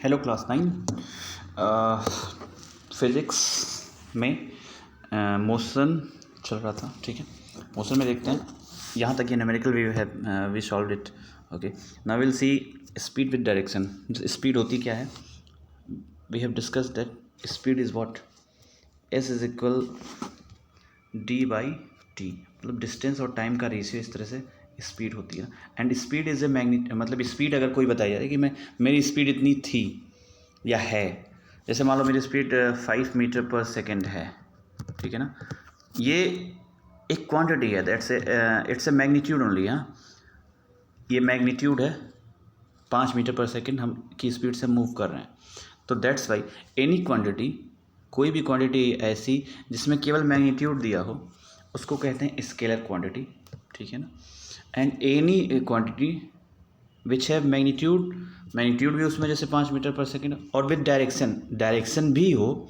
Hello class 9 physics में motion चल रहा था। ठीक है, मोशन में देखते हैं यहाँ तक ये न्यूमेरिकल वी है, we solve it. Okay, now will see speed with direction. Speed होती क्या है? We have discussed that speed is what, S is equal D by T, मतलब डिस्टेंस और टाइम का रेशियो, इस तरह से स्पीड होती है। And speed is a magnitude, मतलब स्पीड अगर कोई बताई जाए कि मेरी स्पीड इतनी थी या है, जैसे मान लो मेरी स्पीड 5 मीटर पर सेकेंड है, ठीक है ना, ये एक क्वांटिटी है, that's it's a magnitude only. हाँ, ये मैग्नीट्यूड है, 5 मीटर पर सेकेंड हम की स्पीड से मूव कर रहे हैं। तो दैट्स वाई एनी क्वांटिटी, कोई भी क्वांटिटी ऐसी जिसमें केवल मैग्नीट्यूड दिया हो उसको कहते हैं स्केलर क्वांटिटी, ठीक है ना। And any quantity which have magnitude, magnitude भी उसमें जैसे 5 मीटर पर सेकेंड, और विद डायरेक्शन भी हो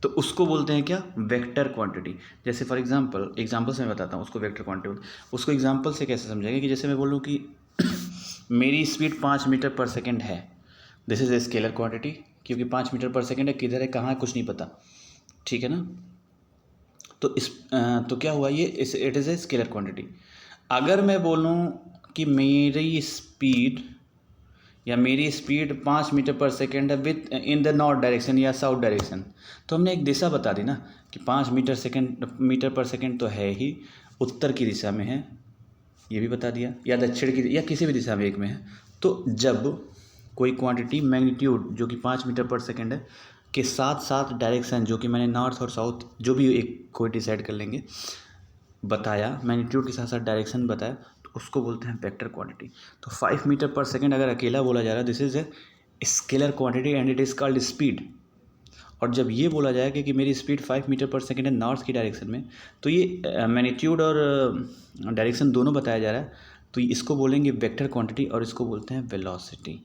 तो उसको बोलते हैं क्या, वेक्टर क्वांटिटी। जैसे फॉर एग्जांपल से मैं बताता हूँ उसको वेक्टर क्वांटिटी। उसको एग्जांपल से कैसे समझेंगे कि जैसे मैं बोलूँ कि मेरी स्पीड 5 मीटर पर सेकेंड है, this is a scalar quantity, क्योंकि 5 मीटर पर सेकेंड है, किधर है कहाँ है कुछ नहीं पता, ठीक है ना। तो तो क्या हुआ, ये it is a scalar quantity. अगर मैं बोलूँ कि मेरी स्पीड 5 मीटर पर सेकेंड है with in the north direction या साउथ डायरेक्शन, तो हमने एक दिशा बता दी ना कि 5 मीटर पर सेकेंड तो है ही, उत्तर की दिशा में है, ये भी बता दिया, या दक्षिण की, या किसी भी दिशा में एक में है। तो जब कोई क्वांटिटी मैग्नीट्यूड जो कि 5 मीटर पर सेकेंड है के साथ साथ डायरेक्शन जो कि मैंने नॉर्थ और साउथ जो भी एक कोई डिसाइड कर लेंगे बताया, मैग्नीट्यूड के साथ साथ डायरेक्शन बताया, तो उसको बोलते हैं वेक्टर क्वांटिटी। तो 5 मीटर पर सेकेंड अगर अकेला बोला जा रहा है, this is a scalar quantity and it is called speed. और जब ये बोला जाएगा कि मेरी स्पीड 5 मीटर पर सेकेंड है नॉर्थ की डायरेक्शन में, तो ये मैग्नीट्यूड और डायरेक्शन दोनों बताया जा रहा है, तो इसको बोलेंगे वेक्टर क्वांटिटी और इसको बोलते हैं वेलोसिटी।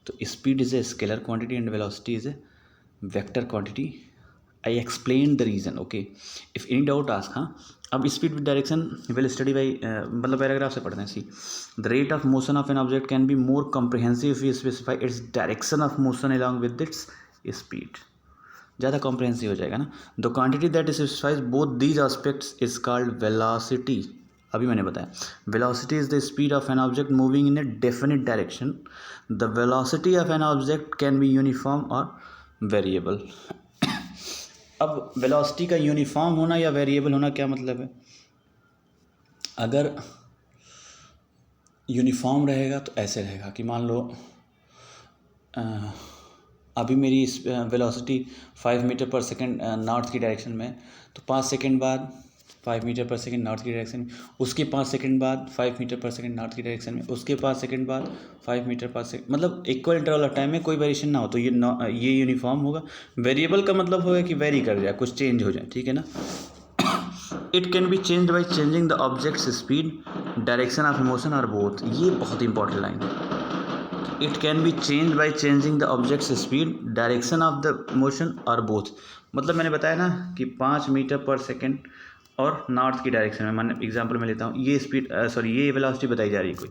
तो speed is a scalar quantity and velocity is a vector quantity. I explain the reason. Okay, if any doubt ask. हाँ, अब speed with direction will study by, मतलब पैराग्राफ से पढ़ते हैं। See the rate of motion of an object can be more comprehensive if you specify its direction of motion along with its speed. ज़्यादा comprehensive हो जाएगा ना। The quantity that specifies both these aspects is called velocity. अभी मैंने बताया, velocity is the speed of an object moving in A definite direction. The velocity of an object can be uniform और variable. अब velocity का uniform होना या variable होना क्या मतलब है? अगर यूनिफॉर्म रहेगा तो ऐसे रहेगा कि मान लो अभी मेरी वेलोसिटी 5 मीटर पर सेकेंड नॉर्थ की डायरेक्शन में, तो 5 सेकेंड बाद 5 मीटर पर सेकेंड नॉर्थ की डायरेक्शन में, उसके 5 सेकेंड बाद 5 मीटर पर सेकेंड नॉर्थ की डायरेक्शन में, उसके 5 सेकेंड बाद 5 मीटर पर सेकेंड, मतलब इक्वल इंटरवल ऑफ टाइम में कोई वेरिएशन ना हो, तो ये यूनिफॉर्म होगा। वेरिएबल का मतलब होगा कि वेरी कर जाए, कुछ चेंज हो जाए, ठीक है ना। It can be change by changing the objects speed, direction of motion और बोथ। ये बहुत इंपॉर्टेंट लाइन है। It can be change by changing the objects speed, direction of the motion और बोथ। मतलब मैंने बताया ना कि 5 मीटर पर सेकेंड और नॉर्थ की डायरेक्शन में, मान एग्जांपल मैं लेता हूँ, ये स्पीड ये वेलोसिटी बताई जा रही है कोई,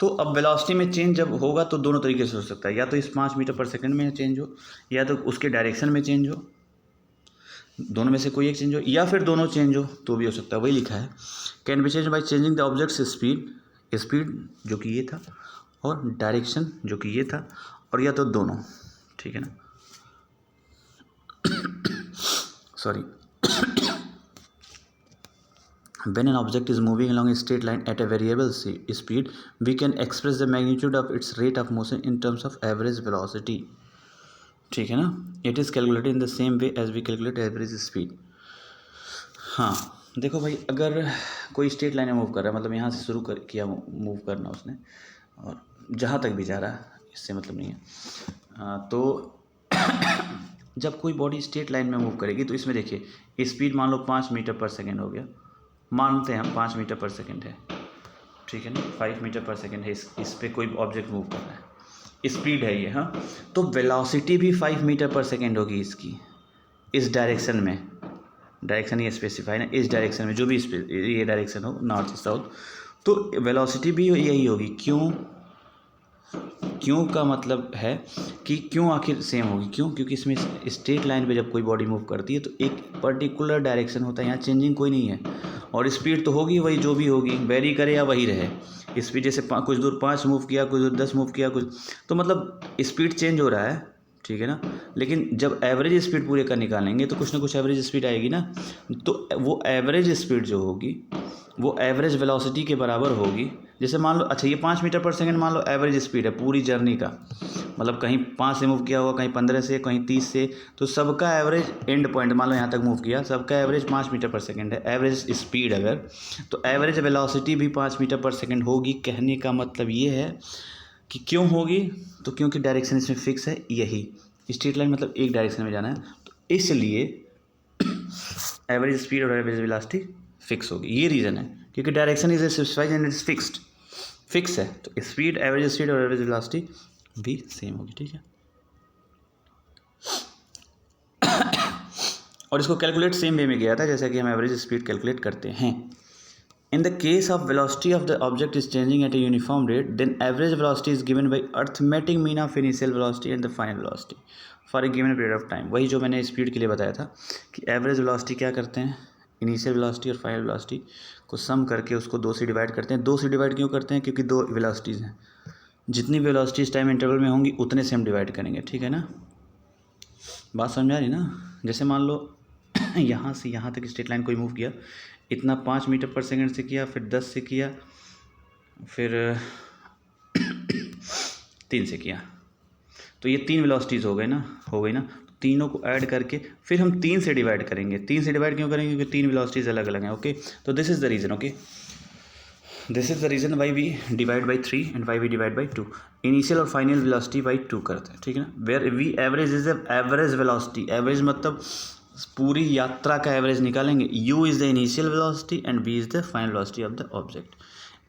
तो अब वेलोसिटी में चेंज जब होगा तो दोनों तरीके से हो सकता है, या तो इस 5 मीटर पर सेकेंड में चेंज हो, या तो उसके डायरेक्शन में चेंज हो, दोनों में से कोई एक चेंज हो, या फिर दोनों चेंज हो तो भी हो सकता है। वही लिखा है, can be change by changing the objects speed जो कि ये था, और डायरेक्शन जो कि ये था, और या तो दोनों, ठीक है ना। Sorry, when an object is moving along a straight line at a variable speed, we can express the magnitude of its rate of motion in terms of average velocity, ठीक है ना। it is calculated in the same way as we calculate average speed। हाँ, देखो भाई, अगर कोई straight line में move कर रहा है, मतलब यहाँ से शुरू किया मूव करना उसने, और जहाँ तक भी जा रहा है, इससे मतलब नहीं है। तो जब कोई बॉडी स्ट्रेट लाइन में मूव करेगी तो इसमें देखिए स्पीड मान लो 5 मीटर पर सेकेंड हो गया, मानते हैं हम 5 मीटर पर सेकेंड है, ठीक है ना, 5 मीटर पर सेकेंड है, इस पर कोई ऑब्जेक्ट मूव कर रहा है, स्पीड है ये। हाँ, तो वेलोसिटी भी 5 मीटर पर सेकेंड होगी इसकी, इस डायरेक्शन में, डायरेक्शन ये स्पेसिफाई ना, इस डायरेक्शन में जो भी ये डायरेक्शन हो, नॉर्थ साउथ, तो वेलोसिटी भी यही होगी। क्यों? क्यों का मतलब है कि क्यों आखिर सेम होगी, क्यों, क्योंकि इसमें स्ट्रेट लाइन पे जब कोई बॉडी मूव करती है तो एक पर्टिकुलर डायरेक्शन होता है, यहाँ चेंजिंग कोई नहीं है, और स्पीड तो होगी वही, जो भी होगी, वेरी करे या वही रहे। स्पीड जैसे कुछ दूर 5 मूव किया, कुछ दूर 10 मूव किया, कुछ, तो मतलब स्पीड चेंज हो रहा है, ठीक है ना। लेकिन जब एवरेज स्पीड पूरे का निकालेंगे तो कुछ ना कुछ एवरेज स्पीड आएगी ना, तो वो एवरेज स्पीड जो होगी वो एवरेज वेलोसिटी के बराबर होगी। जैसे मान लो, अच्छा ये 5 मीटर पर सेकंड मान लो एवरेज स्पीड है पूरी जर्नी का, मतलब कहीं 5 से मूव किया होगा, कहीं 15 से, कहीं 30 से, तो सबका एवरेज एंड पॉइंट मान लो यहाँ तक मूव किया, सबका एवरेज 5 मीटर पर सेकंड है एवरेज स्पीड अगर, तो एवरेज वेलोसिटी भी 5 मीटर पर सेकंड होगी। कहने का मतलब ये है कि क्यों होगी, तो क्योंकि डायरेक्शन इसमें फिक्स है, यही स्ट्रेट लाइन मतलब एक डायरेक्शन में जाना है, तो इसलिए एवरेज स्पीड और एवरेज वेलोसिटी फिक्स होगी, ये रीज़न है, क्योंकि direction is specified and is fix है, तो स्पीड, एवरेज स्पीड और एवरेज वेलोसिटी भी सेम होगी, ठीक है। और इसको कैलकुलेट सेम वे में किया था जैसे कि हम एवरेज स्पीड कैलकुलेट करते हैं। In the case of velocity of the object is changing at a uniform rate, then average velocity is given by arithmetic mean of initial velocity and the final velocity for a given period of time। वही जो मैंने speed के लिए बताया था कि average velocity क्या करते हैं, इनिशियल वेलोसिटी और फाइनल वेलोसिटी को सम करके उसको 2 से डिवाइड करते हैं। 2 से डिवाइड क्यों करते हैं, क्योंकि 2 वेलोसिटीज़ हैं, जितनी वेलोसिटीज़ टाइम इंटरवल में होंगी उतने से हम डिवाइड करेंगे, ठीक है ना। बात समझ आ रही ना। जैसे मान लो यहाँ से यहाँ तक स्ट्रेट लाइन कोई मूव किया, इतना 5 मीटर पर सेकंड से किया, फिर 10 से किया, फिर 3 से किया, तो ये 3 वेलोसिटीज़ हो गई ना, तो तीनों को ऐड करके फिर हम 3 से डिवाइड करेंगे। 3 से डिवाइड क्यों करेंगे, क्योंकि 3 वेलोसिटीज़ अलग अलग हैं, ओके। तो this is the reason, okay, this is the reason why we divide by 3 and why we divide by 2। Initial और फाइनल वेलोसिटी बाई 2 करते हैं, ठीक है ना। Where we average is average velocity, average मतलब पूरी यात्रा का एवरेज निकालेंगे। u is the initial velocity and v is the final velocity of the object.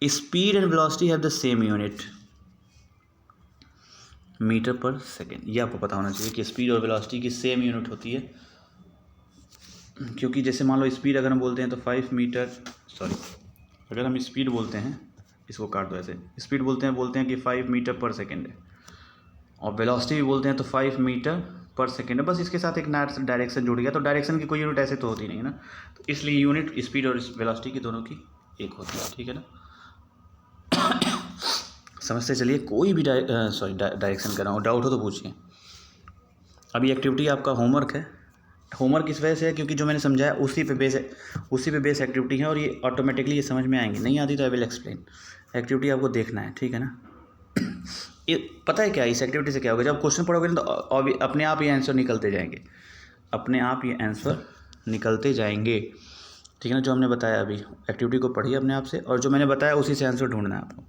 Speed and velocity have the same unit, metre पर सेकेंड। ये आपको पता होना चाहिए कि स्पीड और वेलोसिटी की सेम यूनिट होती है, क्योंकि जैसे मान लो स्पीड अगर हम बोलते हैं तो 5 मीटर, सॉरी, अगर हम स्पीड बोलते हैं, इसको काट दो ऐसे, स्पीड बोलते हैं कि 5 मीटर पर सेकेंड है, और वेलोसिटी भी बोलते हैं तो 5 मीटर पर सेकेंड है, बस इसके साथ एक डायरेक्शन जुड़ गया, तो डायरेक्शन की कोई यूनिट ऐसे तो होती नहीं है ना, तो इसलिए यूनिट स्पीड और वेलोसिटी की दोनों की एक होती है, ठीक है ना। समझते चलिए, कोई भी डायरेक्शन कर रहा हूँ, डाउट हो तो पूछिए। अभी एक्टिविटी आपका होमवर्क है, होमवर्क इस वजह से है क्योंकि जो मैंने समझाया उसी पे बेस एक्टिविटी है, और ये ऑटोमेटिकली ये समझ में आएंगी। नहीं आती तो आई विल एक्सप्लेन। एक्टिविटी आपको देखना है, ठीक है ना। ये पता है क्या, इस एक्टिविटी से क्या होगा, जब क्वेश्चन पढ़ोगे ना तो अपने आप ये आंसर निकलते जाएंगे, अपने आप ये आंसर निकलते जाएंगे, ठीक है ना। जो हमने बताया अभी, एक्टिविटी को पढ़िए अपने आप से, और जो मैंने बताया उसी से आंसर ढूंढना है आपको,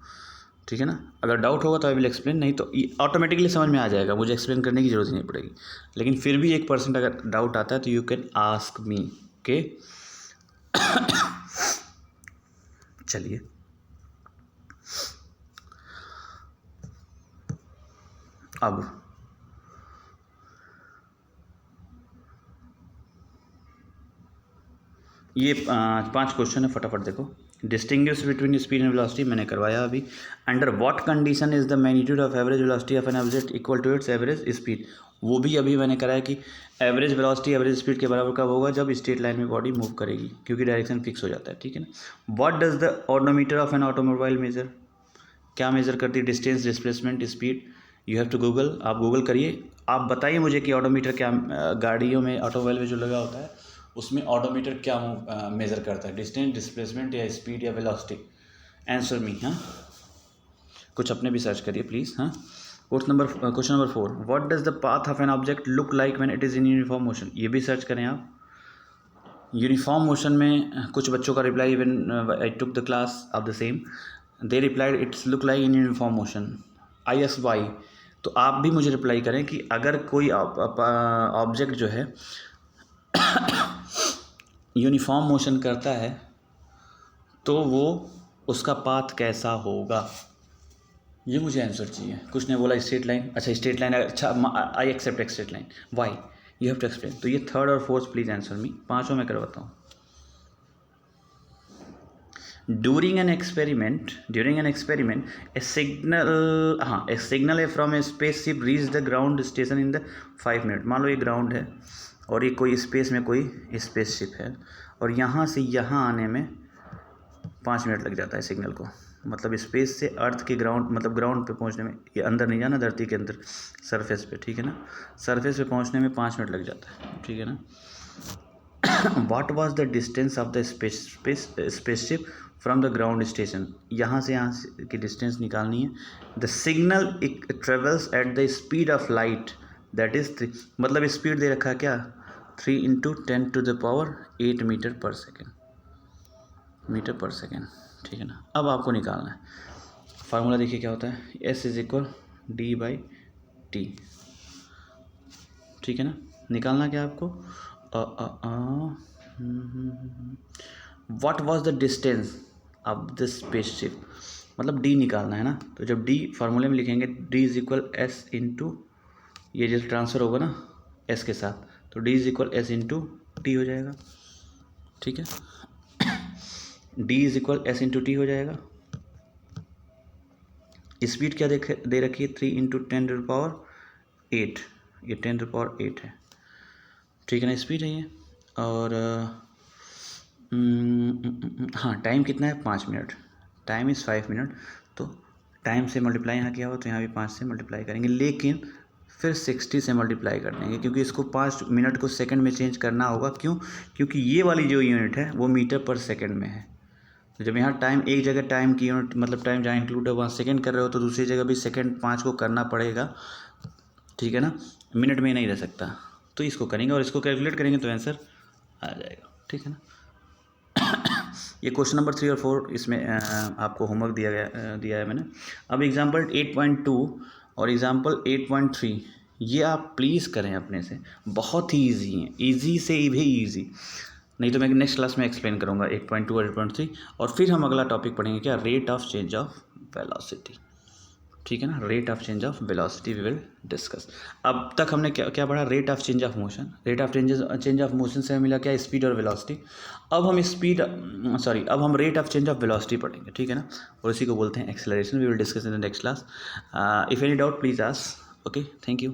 ठीक है ना। अगर डाउट होगा तो आई विल एक्सप्लेन, नहीं तो ऑटोमेटिकली समझ में आ जाएगा, मुझे एक्सप्लेन करने की ज़रूरत नहीं पड़ेगी। लेकिन फिर भी 1% अगर डाउट आता है तो you can ask me, okay. चलिए, अब ये 5 क्वेश्चन है, फटाफट देखो। Distinguish between speed and velocity मैंने करवाया अभी। Under what condition is the magnitude of average velocity of an object equal to its average speed, वो भी अभी मैंने कराया कि एवरेज वेलोसिटी एवरेज स्पीड के बराबर कब होगा, जब स्ट्रेट लाइन में बॉडी मूव करेगी, क्योंकि डायरेक्शन फिक्स हो जाता है, ठीक है ना। What does the odometer of an automobile measure, क्या मेजर करती है, distance, displacement, speed. You have to Google, आप गूगल करिए, आप बताइए मुझे कि ऑडोमीटर क्या, गाड़ियों में ऑटोमोबाइल में जो लगा होता है उसमें ऑडोमीटर क्या मेज़र करता है, डिस्टेंस, डिस्प्लेसमेंट या स्पीड या वेलोसिटी। आंसर मी, हाँ, कुछ अपने भी सर्च करिए प्लीज़, हाँ। Question number 4, what does the path of an object look like when it is in uniform motion, ये भी सर्च करें आप। यूनिफॉर्म मोशन में कुछ बच्चों का reply, even I took the class of the same, they replied it's look like in uniform motion, ISY। तो आप भी मुझे रिप्लाई करें कि अगर कोई ऑब्जेक्ट जो है यूनिफॉर्म मोशन करता है तो वो उसका पाथ कैसा होगा, ये मुझे आंसर चाहिए। कुछ ने बोला स्ट्रेट लाइन, अच्छा स्ट्रेट लाइन, अच्छा I accept straight line, why, you have to explain. तो ये 3rd और 4th प्लीज़ आंसर मी, 5 में करवाता हूँ। During an experiment A signal from A space ship reach the ground station in the 5 minute. मान लो ये ground है और ये कोई स्पेस में कोई स्पेस शिप है और यहाँ से यहाँ आने में 5 मिनट लग जाता है सिग्नल को। मतलब स्पेस से अर्थ के ग्राउंड, मतलब ग्राउंड पे पहुँचने में, ये अंदर नहीं जाना धरती के अंदर, सरफेस पे, ठीक है ना, सरफेस पे पहुँचने में 5 मिनट लग जाता है, ठीक है ना। What was the distance of the spaceship from the ground station? यहाँ से की डिस्टेंस निकालनी है। The signal travels at the speed of light, that is 3, मतलब स्पीड दे रखा है क्या, 3 × 10⁸ मीटर पर सेकेंड, ठीक है ना। अब आपको निकालना है फार्मूला, देखिए क्या होता है, S = d/t, ठीक है ना। निकालना क्या आपको, what was the distance of the spaceship, मतलब डी निकालना है ना। तो जब डी फार्मूले में लिखेंगे, डी = S × ये जैसे ट्रांसफ़र होगा ना एस के साथ, तो डी = S × t हो जाएगा, ठीक है। डी = S × t हो जाएगा। स्पीड क्या दे रखी है, 3 × 10⁸, ये 10⁸ है, ठीक है ना, स्पीड है ये। और हाँ, टाइम कितना है, 5 मिनट, टाइम इज़ 5 मिनट। तो टाइम से मल्टीप्लाई यहाँ किया हो तो यहाँ भी 5 से मल्टीप्लाई करेंगे, लेकिन फिर 60 से मल्टीप्लाई कर देंगे, क्योंकि इसको 5 मिनट को सेकंड में चेंज करना होगा। क्यों, क्योंकि ये वाली जो यूनिट है वो मीटर पर सेकंड में है। तो जब यहाँ टाइम, एक जगह टाइम की यूनिट, मतलब टाइम जहाँ इंक्लूड है वहाँ सेकंड कर रहे हो, तो दूसरी जगह भी सेकंड 5 को करना पड़ेगा, ठीक है ना, मिनट में नहीं रह सकता। तो इसको करेंगे और इसको कैलकुलेट करेंगे तो आंसर आ जाएगा, ठीक है ना। ये क्वेश्चन नंबर 3 और 4 इसमें आपको होमवर्क दिया है मैंने। अब एग्जाम्पल 8.2 और एग्जाम्पल 8.3 ये आप प्लीज़ करें अपने से, बहुत ही ईजी है, ईजी से भी ईजी, नहीं तो मैं नेक्स्ट क्लास में एक्सप्लेन करूँगा 8.2 और 8.3। और फिर हम अगला टॉपिक पढ़ेंगे क्या, rate of change of velocity, ठीक है ना, rate of change of velocity we will discuss. अब तक हमने क्या पढ़ा, rate of change of motion, rate of change of motion से मिला क्या, स्पीड और वेलोसिटी। अब हम rate of change of velocity पढ़ेंगे, ठीक है ना, और इसी को बोलते हैं acceleration. We will discuss in the next class. If any doubt please ask. Okay, thank you.